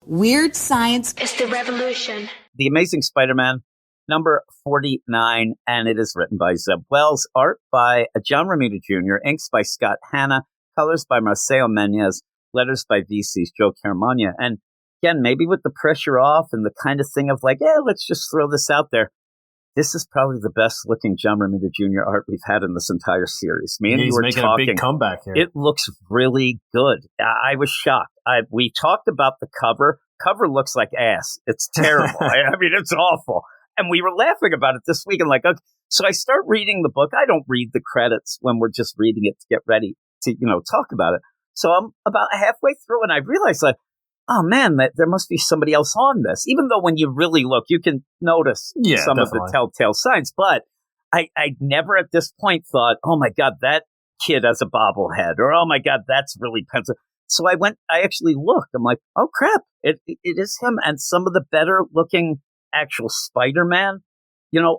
Weird science is the revolution. The Amazing Spider-Man, number 49, and it is written by Zeb Wells, art by John Romita Jr., inks by Scott Hanna, colors by Marcelo Menez, letters by VC's Joe Caramagna. And again, maybe with the pressure off and the kind of thing of like, let's just throw this out there. This is probably the best looking John Romita Jr. art we've had in this entire series. Me and you were making talking. A big comeback here. It looks really good. I was shocked. We talked about the cover. Cover looks like ass. It's terrible. I mean, it's awful. And we were laughing about it this week. And like, okay. So I start reading the book. I don't read the credits when we're just reading it to get ready to, talk about it. So I'm about halfway through and I realized like, oh man, there must be somebody else on this. Even though when you really look, you can notice some definitely. Of the telltale signs. But I never at this point thought, oh my God, that kid has a bobblehead, or oh my God, that's really pencil. So I actually looked. I'm like, oh crap, it is him. And some of the better looking actual Spider-Man,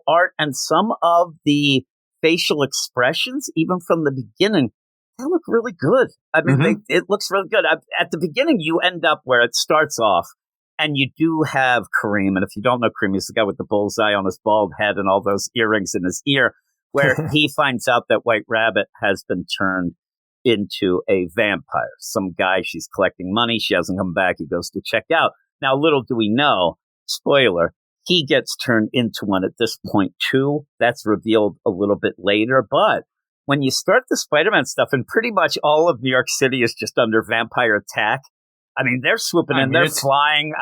art and some of the facial expressions, even from the beginning, they look really good. I mean, it looks really good. At the beginning, you end up where it starts off, and you do have Kareem. And if you don't know Kareem, he's the guy with the bullseye on his bald head and all those earrings in his ear, where he finds out that White Rabbit has been turned into a vampire. Some guy, she's collecting money. She hasn't come back. He goes to check out. Now, little do we know, spoiler, he gets turned into one at this point, too. That's revealed a little bit later, but when you start the Spider-Man stuff, and pretty much all of New York City is just under vampire attack. I mean, they're swooping in, they're flying,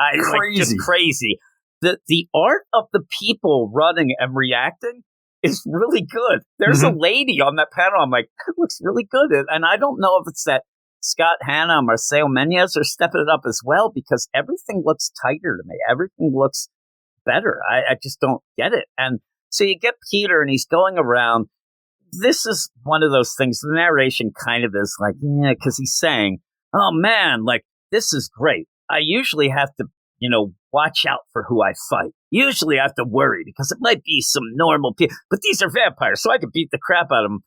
just crazy. The art of the people running and reacting is really good. There's a lady on that panel. I'm like, that looks really good. And I don't know if it's that Scott Hanna and Marcelo Menez are stepping it up as well, because everything looks tighter to me. Everything looks better. I just don't get it. And so you get Peter and he's going around. This is one of those things. The narration kind of is like, because he's saying, oh man, like, this is great. I usually have to, watch out for who I fight. Usually I have to worry because it might be some normal people, but these are vampires, so I could beat the crap out of them.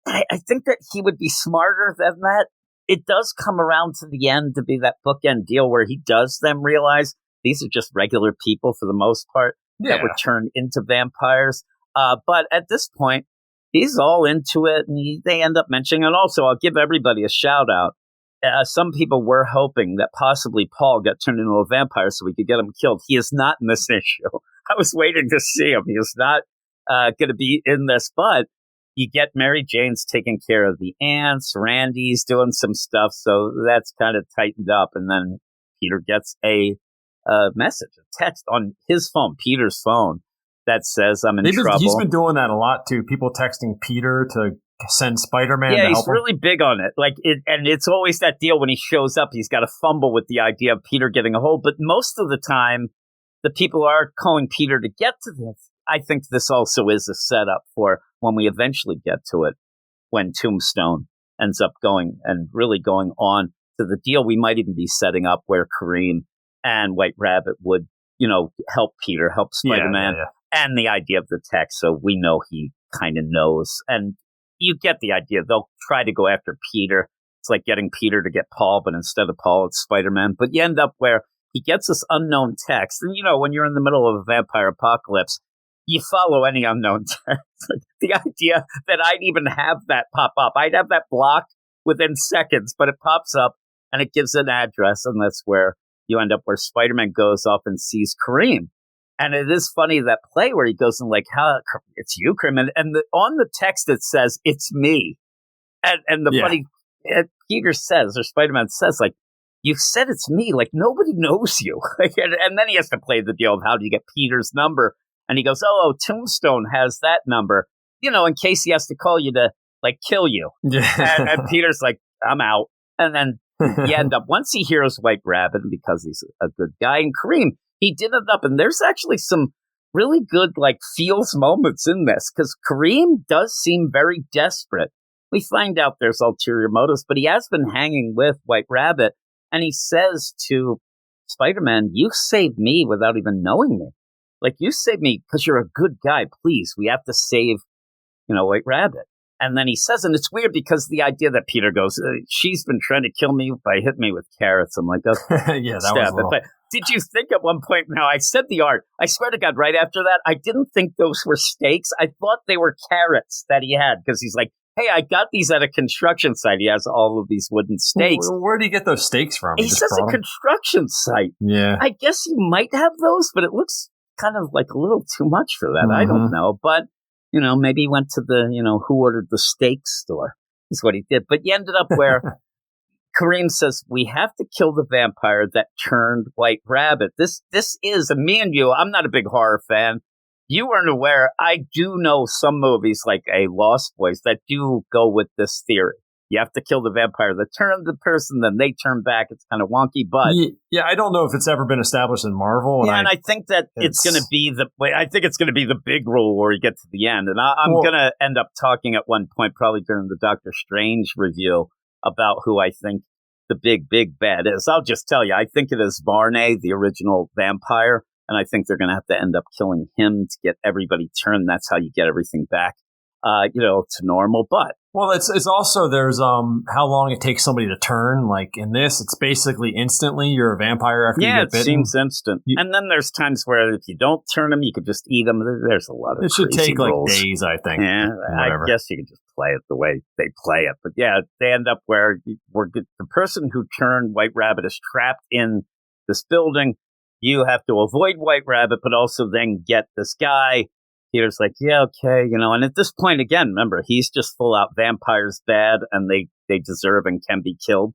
I think that he would be smarter than that. It does come around to the end to be that bookend deal where he does then realize these are just regular people for the most part that were turned into vampires. But at this point, he's all into it, and they end up mentioning, and also I'll give everybody a shout out. Some people were hoping that possibly Paul got turned into a vampire so we could get him killed. He is not in this issue. I was waiting to see him. He is not going to be in this, but you get Mary Jane's taking care of the ants. Randy's doing some stuff, so that's kind of tightened up. And then Peter gets a message, a text on his phone, Peter's phone, that says, I'm in trouble. He's been doing that a lot, too. People texting Peter to send Spider-Man to help him. Yeah, he's really big on it. And it's always that deal when he shows up, he's got to fumble with the idea of Peter getting a hold. But most of the time, the people are calling Peter to get to this. I think this also is a setup for when we eventually get to it, when Tombstone ends up going and really going on to the deal. We might even be setting up where Kareem and White Rabbit would, help Peter, help Spider-Man, and the idea of the text. So we know he kind of knows. And you get the idea. They'll try to go after Peter. It's like getting Peter to get Paul, but instead of Paul, it's Spider-Man. But you end up where he gets this unknown text. And, when you're in the middle of a vampire apocalypse, you follow any unknown text. Like the idea that I'd even have that pop up. I'd have that blocked within seconds, but it pops up and it gives an address. And that's where you end up where Spider-Man goes up and sees Kareem. And it is funny, that play where he goes and like, how it's you, Kareem. And on the text, it says, it's me. And the funny, Peter says, or Spider-Man says, like, you said it's me. Like, nobody knows you. And then he has to play the deal of how do you get Peter's number? And he goes, oh, Tombstone has that number, in case he has to call you to, like, kill you. And Peter's like, I'm out. And then you end up, once he hears White Rabbit, because he's a good guy, and Kareem, he did it up. And there's actually some really good, like, feels moments in this, because Kareem does seem very desperate. We find out there's ulterior motives, but he has been hanging with White Rabbit. And he says to Spider-Man, you saved me without even knowing me. Like, you saved me because you're a good guy. Please, we have to save, White Rabbit. And then he says, and it's weird because the idea that Peter goes, she's been trying to kill me by hitting me with carrots. I'm like, okay, yeah, that was a little... But did you think at one point, now I said the art, I swear to God, right after that, I didn't think those were stakes. I thought they were carrots that he had because he's like, hey, I got these at a construction site. He has all of these wooden stakes. Where do you get those stakes from? He says a construction site. Yeah. I guess you might have those, but it looks kind of like a little too much for that. I don't know. But, maybe he went to the, who ordered the steak store is what he did. But you ended up where Kareem says, we have to kill the vampire that turned White Rabbit. This is, and me and you, I'm not a big horror fan. You weren't aware. I do know some movies like a Lost Boys that do go with this theory. You have to kill the vampire that turned the person, then they turn back. It's kind of wonky, but yeah, I don't know if it's ever been established in Marvel. And I think that it's going to be the big rule where you get to the end. And I'm going to end up talking at one point, probably during the Doctor Strange review, about who I think the big bad is. I'll just tell you, I think it is Varney, the original vampire. And I think they're going to have to end up killing him to get everybody turned. That's how you get everything back, to normal. But it's also there's how long it takes somebody to turn. Like in this, it's basically instantly you're a vampire after you get bitten. It seems instant. And then there's times where if you don't turn them, you could just eat them. There's a lot of it should take rules. like days, I think. Yeah, I guess you could just play it the way they play it. But yeah, they end up where the person who turned White Rabbit is trapped in this building. You have to avoid White Rabbit, but also then get this guy. Peter's like, yeah, okay, and at this point, again, remember, he's just full out vampires bad, and they deserve and can be killed.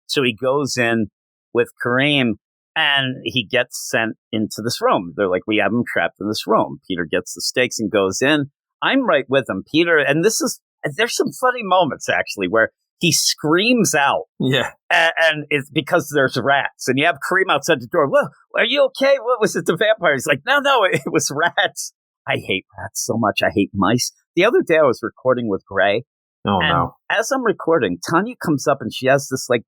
So he goes in with Kareem, and he gets sent into this room. They're like, we have him trapped in this room. Peter gets the stakes and goes in. I'm right with him, Peter, and there's some funny moments, actually, where he screams out. Yeah. And it's because there's rats. And you have Kareem outside the door. Well, are you okay? What was it, the vampire? He's like, no, it was rats. I hate rats so much. I hate mice. The other day I was recording with Gray. Oh, no. As I'm recording, Tanya comes up and she has this like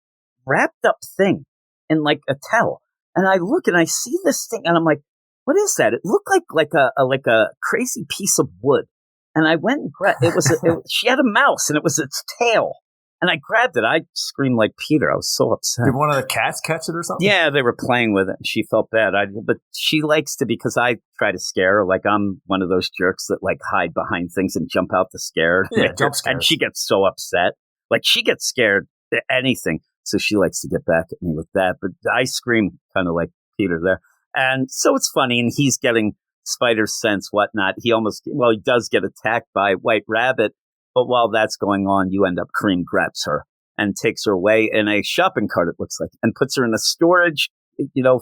wrapped up thing in like a towel. And I look and I see this thing and I'm like, what is that? It looked like a crazy piece of wood. And I went and grabbed she had a mouse and it was its tail. And I grabbed it. I screamed like Peter. I was so upset. Did one of the cats catch it or something? Yeah, they were playing with it. And she felt bad. But she likes to, because I try to scare her. Like I'm one of those jerks that like hide behind things and jump out to scare. Yeah, jump scares. And she gets so upset. Like she gets scared at anything. So she likes to get back at me with that. But I scream kind of like Peter there. And so it's funny. And he's getting spider sense, whatnot. He does get attacked by White Rabbit. But while that's going on, you end up, Kareem grabs her and takes her away in a shopping cart, it looks like, and puts her in a storage,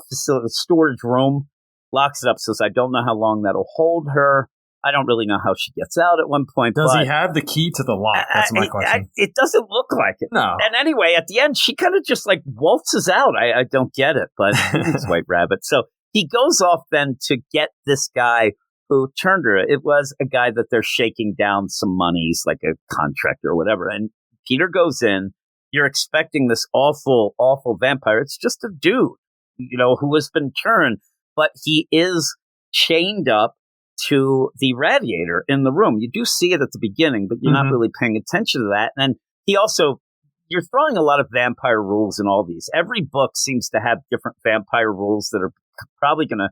facility, storage room, locks it up, says, I don't know how long that'll hold her. I don't really know how she gets out at one point. Does he have the key to the lock? That's my question. It doesn't look like it. No. And anyway, at the end, she kind of just like waltzes out. I don't get it, but it's White Rabbit. So he goes off then to get this guy who turned her. It was a guy that they're shaking down some monies, like a contractor or whatever. And Peter goes in. You're expecting this awful, awful vampire. It's just a dude, who has been turned, but he is chained up to the radiator in the room. You do see it at the beginning, but you're not really paying attention to that. And he also, you're throwing a lot of vampire rules in all these. Every book seems to have different vampire rules that are probably going to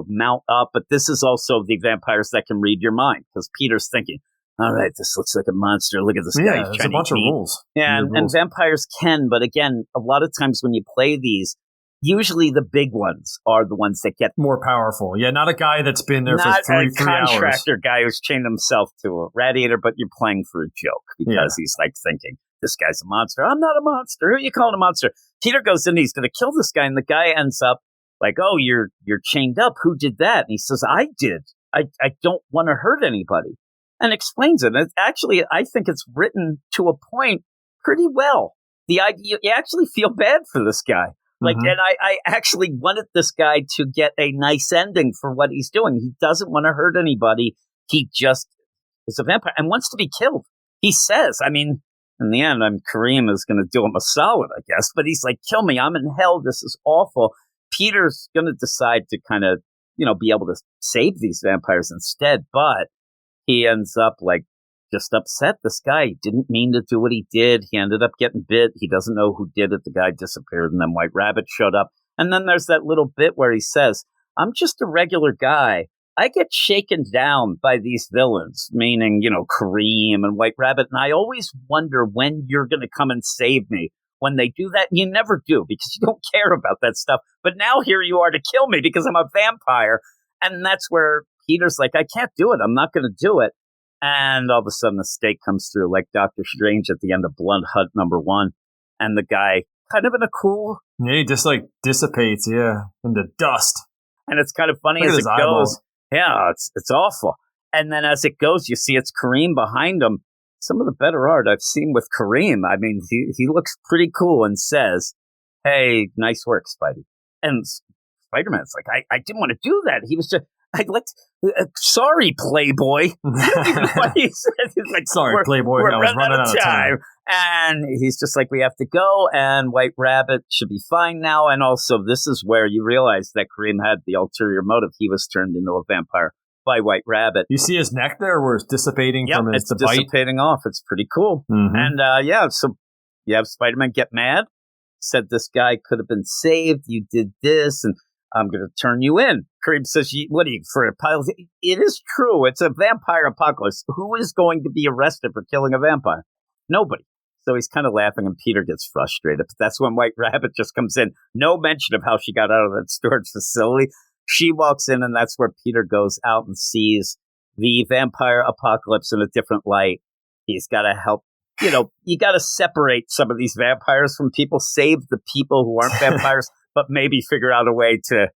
mount up, but this is also the vampires that can read your mind, because Peter's thinking, all right, this looks like a monster. Look at this guy. Yeah, there's a bunch of rules. Yeah, and vampires can, but again, a lot of times when you play these, usually the big ones are the ones that get more powerful. Yeah, not a guy that's been there for three hours. Not a contractor guy who's chained himself to a radiator, but you're playing for a joke because he's like thinking, this guy's a monster. I'm not a monster. Who are you calling a monster? Peter goes in, he's going to kill this guy, and the guy ends up like, oh, you're chained up. Who did that? And he says, I did. I don't want to hurt anybody. And explains it. And actually, I think it's written to a point pretty well. The idea, you actually feel bad for this guy. Like, and I actually wanted this guy to get a nice ending for what he's doing. He doesn't want to hurt anybody. He just is a vampire and wants to be killed. He says, I mean, in the end, Kareem is going to do him a solid, I guess. But he's like, kill me. I'm in hell. This is awful. Peter's going to decide to kind of, be able to save these vampires instead. But he ends up like just upset. This guy didn't mean to do what he did. He ended up getting bit. He doesn't know who did it. The guy disappeared, and then White Rabbit showed up. And then there's that little bit where he says, I'm just a regular guy. I get shaken down by these villains, meaning, Kareem and White Rabbit. And I always wonder when you're going to come and save me. When they do that, you never do because you don't care about that stuff. But now here you are to kill me because I'm a vampire. And that's where Peter's like, I can't do it. I'm not going to do it. And all of a sudden the stake comes through like Doctor Strange at the end of Blood Hunt #1. And the guy kind of in a cool. Yeah, he just like dissipates, into dust. And it's kind of funny as it goes. Yeah, it's awful. And then as it goes, you see it's Kareem behind him. Some of the better art I've seen with Kareem. I mean, he looks pretty cool and says, hey, nice work, Spidey. And Spider-Man's like, I didn't want to do that. He was just, sorry, Playboy. What he said. He's like, sorry, Playboy. We're I was running out of time. And he's just like, we have to go. And White Rabbit should be fine now. And also, this is where you realize that Kareem had the ulterior motive. He was turned into a vampire by White Rabbit. You see his neck there where it's dissipating from his it's dissipating off. It's pretty cool. Mm-hmm. And so you have Spider-Man get mad, said this guy could have been saved. You did this, and I'm going to turn you in. Kareem says, what are you, for a pile? It is true. It's a vampire apocalypse. Who is going to be arrested for killing a vampire? Nobody. So he's kind of laughing, and Peter gets frustrated. But that's when White Rabbit just comes in. No mention of how she got out of that storage facility. She walks in, and that's where Peter goes out and sees the vampire apocalypse in a different light. He's got to help. You got to separate some of these vampires from people, save the people who aren't vampires, but maybe figure out a way to,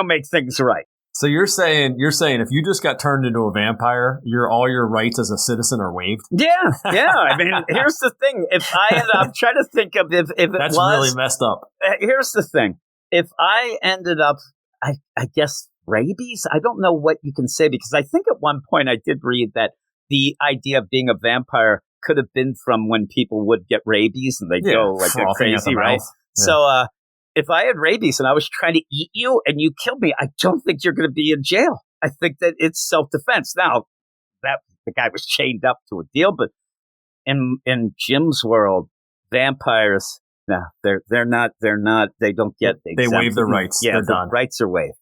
make things right. So you're saying if you just got turned into a vampire, all your rights as a citizen are waived? Yeah. I mean, here's the thing. I'm trying to think of if it that's was really messed up. Here's the thing. If I ended up, I guess rabies. I don't know what you can say because I think at one point I did read that the idea of being a vampire could have been from when people would get rabies and they go like they're crazy, right? Yeah. So if I had rabies and I was trying to eat you and you killed me, I don't think you're going to be in jail. I think that it's self-defense. Now, that the guy was chained up to a deal, but in Jim's world, vampires, no, they're not. They don't get. They waive their rights. Yeah, they're done. Rights are waived.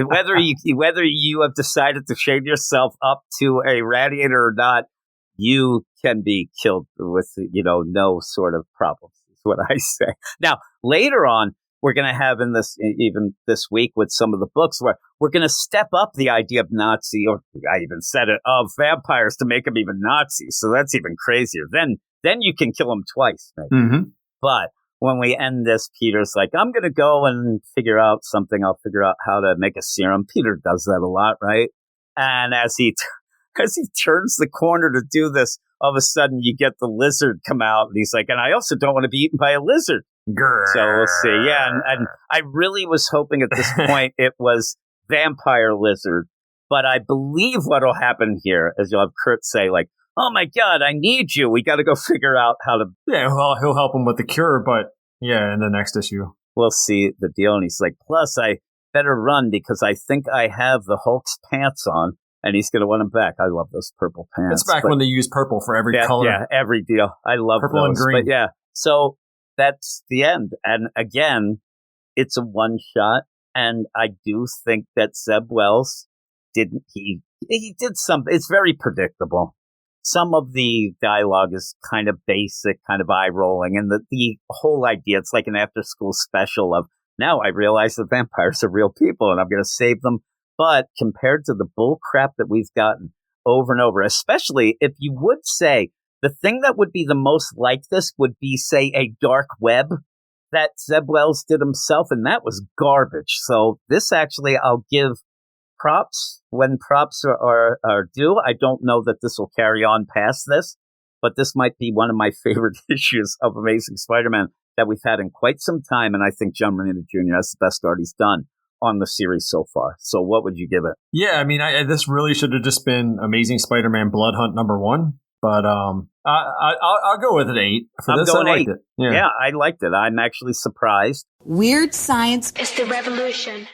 whether you have decided to chain yourself up to a radiator or not, you can be killed with no sort of problems. Is what I say. Now later on, we're going to have even this week with some of the books where we're going to step up the idea of Nazi, or I even said it, of vampires to make them even Nazis. So that's even crazier. Then you can kill them twice, maybe. Mm-hmm. But when we end this, Peter's like, I'm going to go and figure out something. I'll figure out how to make a serum. Peter does that a lot, right? And as he turns the corner to do this, all of a sudden you get the lizard come out. And he's like, and I also don't want to be eaten by a lizard. Grrr. So we'll see. Yeah. And I really was hoping at this point it was vampire lizard. But I believe what will happen here is you'll have Kurt say like, oh my God, I need you. We got to go figure out how to. Yeah, well, he'll help him with the cure, but in the next issue. We'll see the deal. And he's like, plus, I better run because I think I have the Hulk's pants on and he's going to want him back. I love those purple pants. It's back when they use purple for every color. Yeah, every deal. I love purple those. And green. But yeah, so that's the end. And again, it's a one shot. And I do think that Zeb Wells he did something. It's very predictable. Some of the dialogue is kind of basic, kind of eye-rolling. And the whole idea, it's like an after-school special of, now I realize the vampires are real people and I'm going to save them. But compared to the bull crap that we've gotten over and over, especially if you would say the thing that would be the most like this would be, say, a dark web that Zeb Wells did himself. And that was garbage. So this actually, I'll give props when props are due. I don't know that this will carry on past this, but this might be one of my favorite issues of Amazing Spider-Man that we've had in quite some time. And I think John Romita Jr. has the best art he's done on the series so far. So what would you give it? Yeah, I mean, this really should have just been Amazing Spider-Man Blood Hunt #1. But I'll go with an 8. For this, I liked it. Yeah, I liked it. I'm actually surprised. Weird science is the revolution.